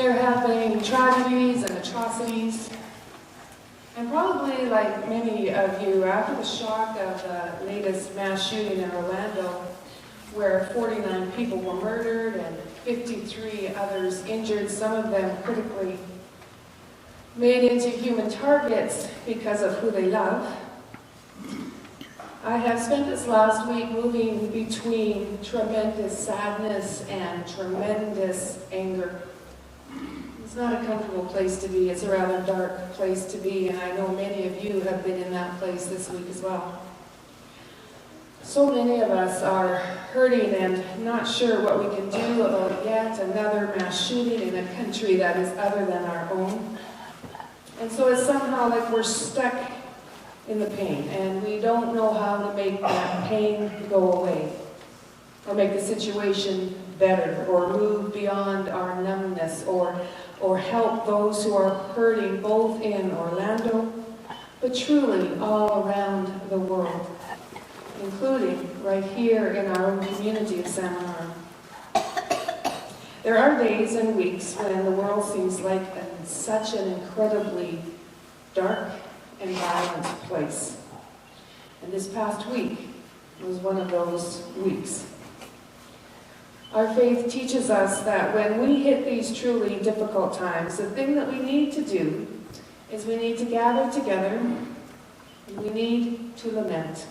There have been tragedies and atrocities. And probably like many of you, after the shock of the latest mass shooting in Orlando, where 49 people were murdered and 53 others injured, some of them critically, made into human targets because of who they love, I have spent this last week moving between tremendous sadness and tremendous anger. It's not a comfortable place to be. It's a rather dark place to be, and I know many of you have been in that place this week as well. So many of us are hurting and not sure what we can do about yet another mass shooting in a country that is other than our own. And so it's somehow like we're stuck in the pain, and we don't know how to make that pain go away, or make the situation better, or move beyond our numbness, or help those who are hurting both in Orlando, but truly all around the world, including right here in our own community of Salmon Arm. There are days and weeks when the world seems like such an incredibly dark and violent place. And this past week was one of those weeks. Our faith teaches us that when we hit these truly difficult times, the thing that we need to do is we need to gather together and we need to lament.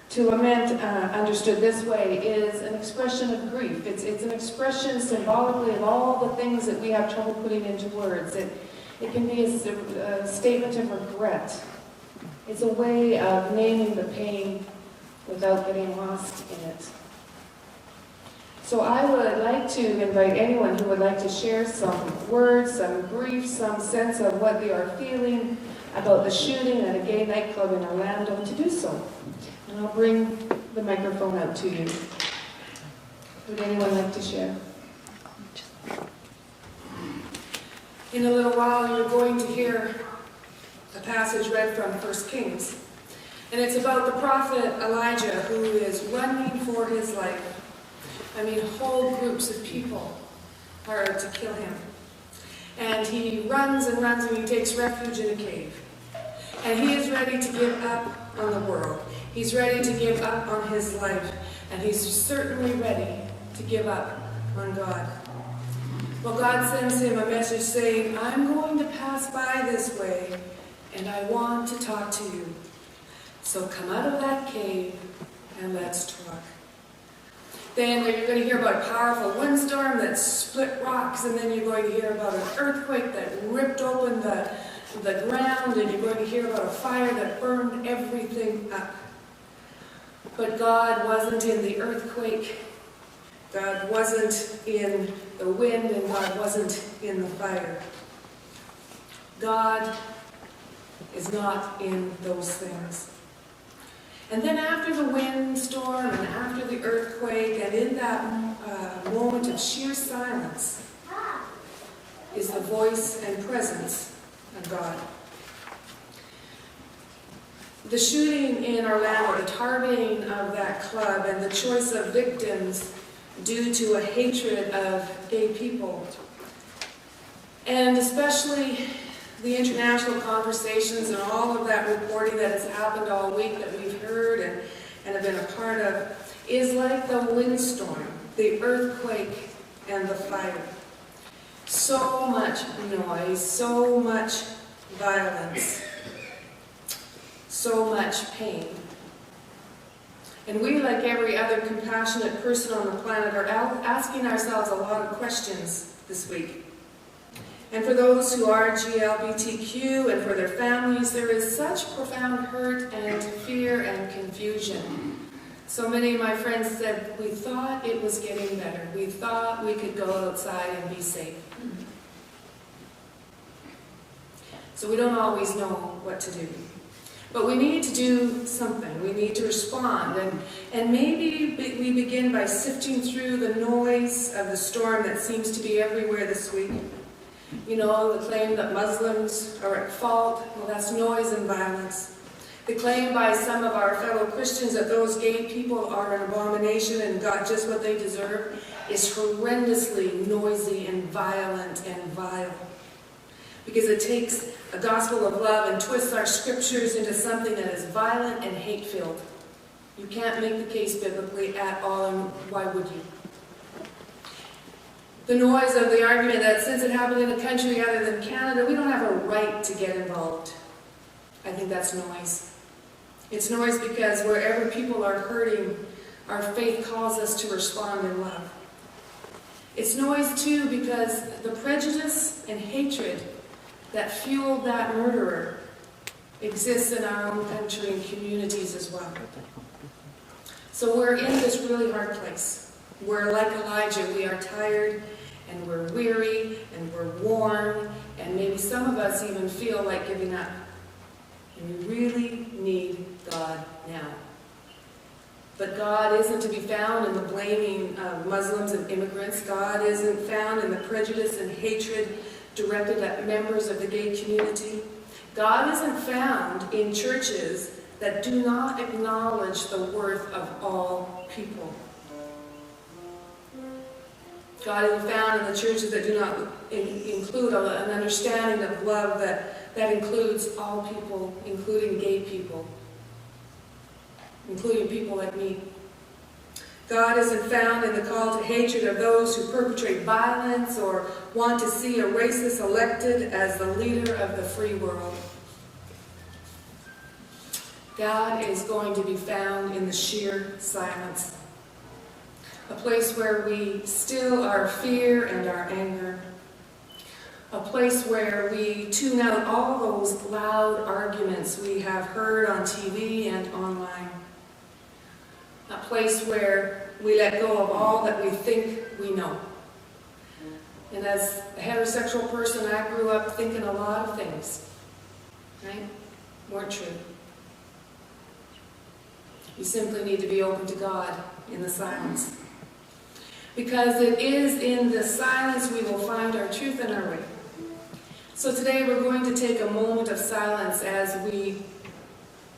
To lament, understood this way, is an expression of grief. It's an expression symbolically of all the things that we have trouble putting into words. It can be a statement of regret. It's a way of naming the pain without getting lost in it. So I would like to invite anyone who would like to share some words, some grief, some sense of what they are feeling about the shooting at a gay nightclub in Orlando to do so. And I'll bring the microphone out to you. Would anyone like to share? In a little while, you're going to hear a passage read from 1 Kings. And it's about the prophet Elijah, who is running for his life. I mean, whole groups of people are out to kill him. And he runs and runs and he takes refuge in a cave. And he is ready to give up on the world. He's ready to give up on his life. And he's certainly ready to give up on God. Well, God sends him a message saying, I'm going to pass by this way, and I want to talk to you. So come out of that cave, and let's talk. Then you're going to hear about a powerful windstorm that split rocks, and then you're going to hear about an earthquake that ripped open the ground, and you're going to hear about a fire that burned everything up. But God wasn't in the earthquake. God wasn't in the wind, and God wasn't in the fire. God is not in those things. And then after the windstorm and after the earthquake, and in that moment of sheer silence, is the voice and presence of God. The shooting in Orlando, the targeting of that club, and the choice of victims due to a hatred of gay people, and especially the international conversations and all of that reporting that has happened all week that we've heard and have been a part of, is like the windstorm, the earthquake, and the fire. So much noise, so much violence, so much pain. And we, like every other compassionate person on the planet, are asking ourselves a lot of questions this week. And for those who are GLBTQ and for their families, there is such profound hurt and fear and confusion. So many of my friends said, we thought it was getting better. We thought we could go outside and be safe. So we don't always know what to do. But we need to do something. We need to respond. And maybe we begin by sifting through the noise of the storm that seems to be everywhere this week. You know, the claim that Muslims are at fault, well, that's noise and violence. The claim by some of our fellow Christians that those gay people are an abomination and got just what they deserve is horrendously noisy and violent and vile. Because it takes a gospel of love and twists our scriptures into something that is violent and hate-filled. You can't make the case biblically at all, and why would you? The noise of the argument that since it happened in a country other than Canada, we don't have a right to get involved. I think that's noise. It's noise because wherever people are hurting, our faith calls us to respond in love. It's noise too because the prejudice and hatred that fueled that murderer exists in our own country and communities as well. So we're in this really hard place. We're like Elijah, we are tired and we're weary and we're worn, and maybe some of us even feel like giving up. And we really need God now. But God isn't to be found in the blaming of Muslims and immigrants. God isn't found in the prejudice and hatred directed at members of the gay community. God isn't found in churches that do not acknowledge the worth of all people. God isn't found in the churches that do not include an understanding of love that includes all people, including gay people, including people like me. God isn't found in the call to hatred of those who perpetrate violence or want to see a racist elected as the leader of the free world. God is going to be found in the sheer silence. A place where we still our fear and our anger. A place where we tune out all those loud arguments we have heard on TV and online. A place where we let go of all that we think we know. And as a heterosexual person, I grew up thinking a lot of things, right? Weren't true. You simply need to be open to God in the silence. Because it is in the silence we will find our truth and our way. So today we're going to take a moment of silence as we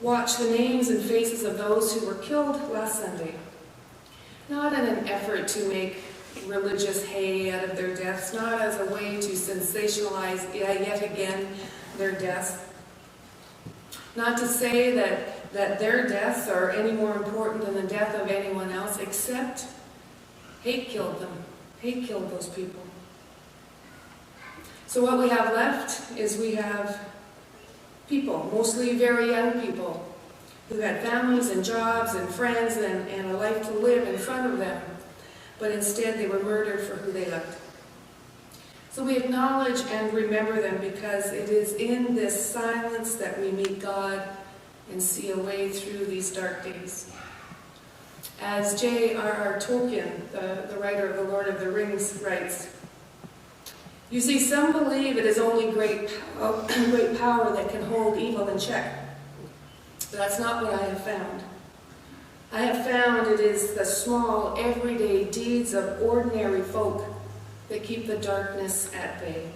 watch the names and faces of those who were killed last Sunday. Not in an effort to make religious hay out of their deaths, not as a way to sensationalize yet again their deaths. Not to say that their deaths are any more important than the death of anyone else, except hate killed them. Hate killed those people. So what we have left is we have people, mostly very young people, who had families and jobs and friends and a life to live in front of them, but instead they were murdered for who they loved. So we acknowledge and remember them because it is in this silence that we meet God and see a way through these dark days. As J.R.R. Tolkien, the writer of The Lord of the Rings, writes, "You see, some believe it is only great power that can hold evil in check. But that's not what I have found. I have found it is the small, everyday deeds of ordinary folk that keep the darkness at bay.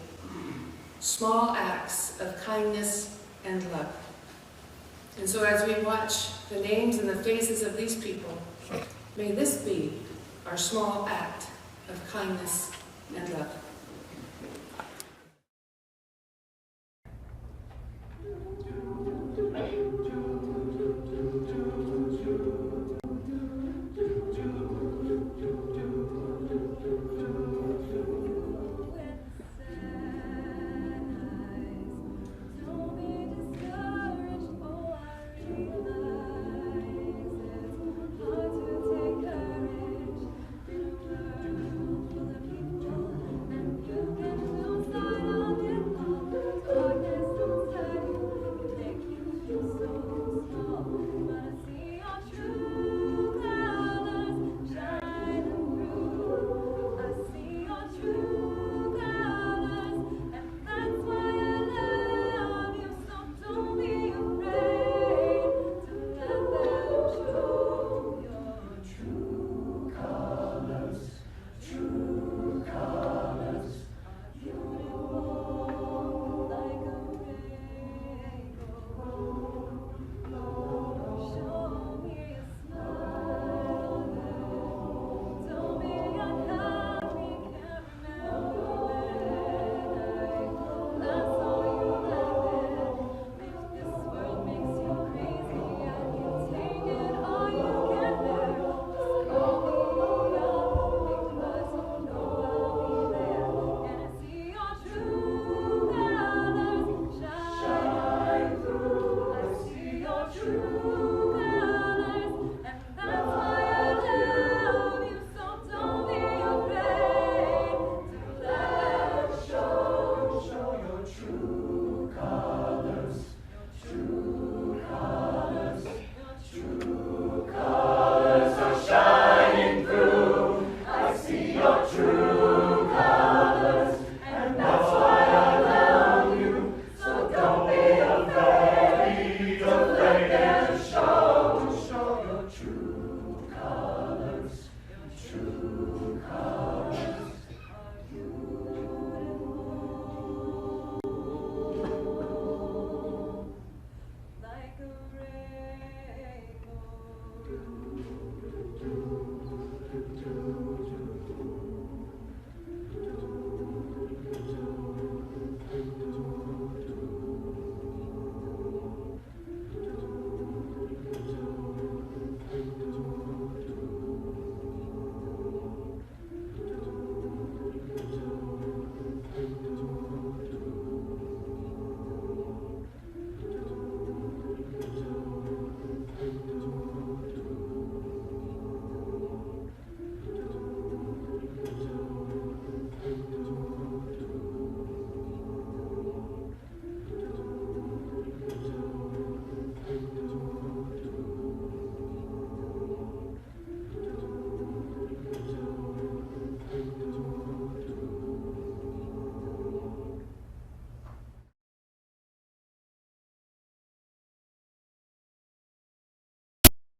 Small acts of kindness and love." And so as we watch the names and the faces of these people, may this be our small act of kindness and love.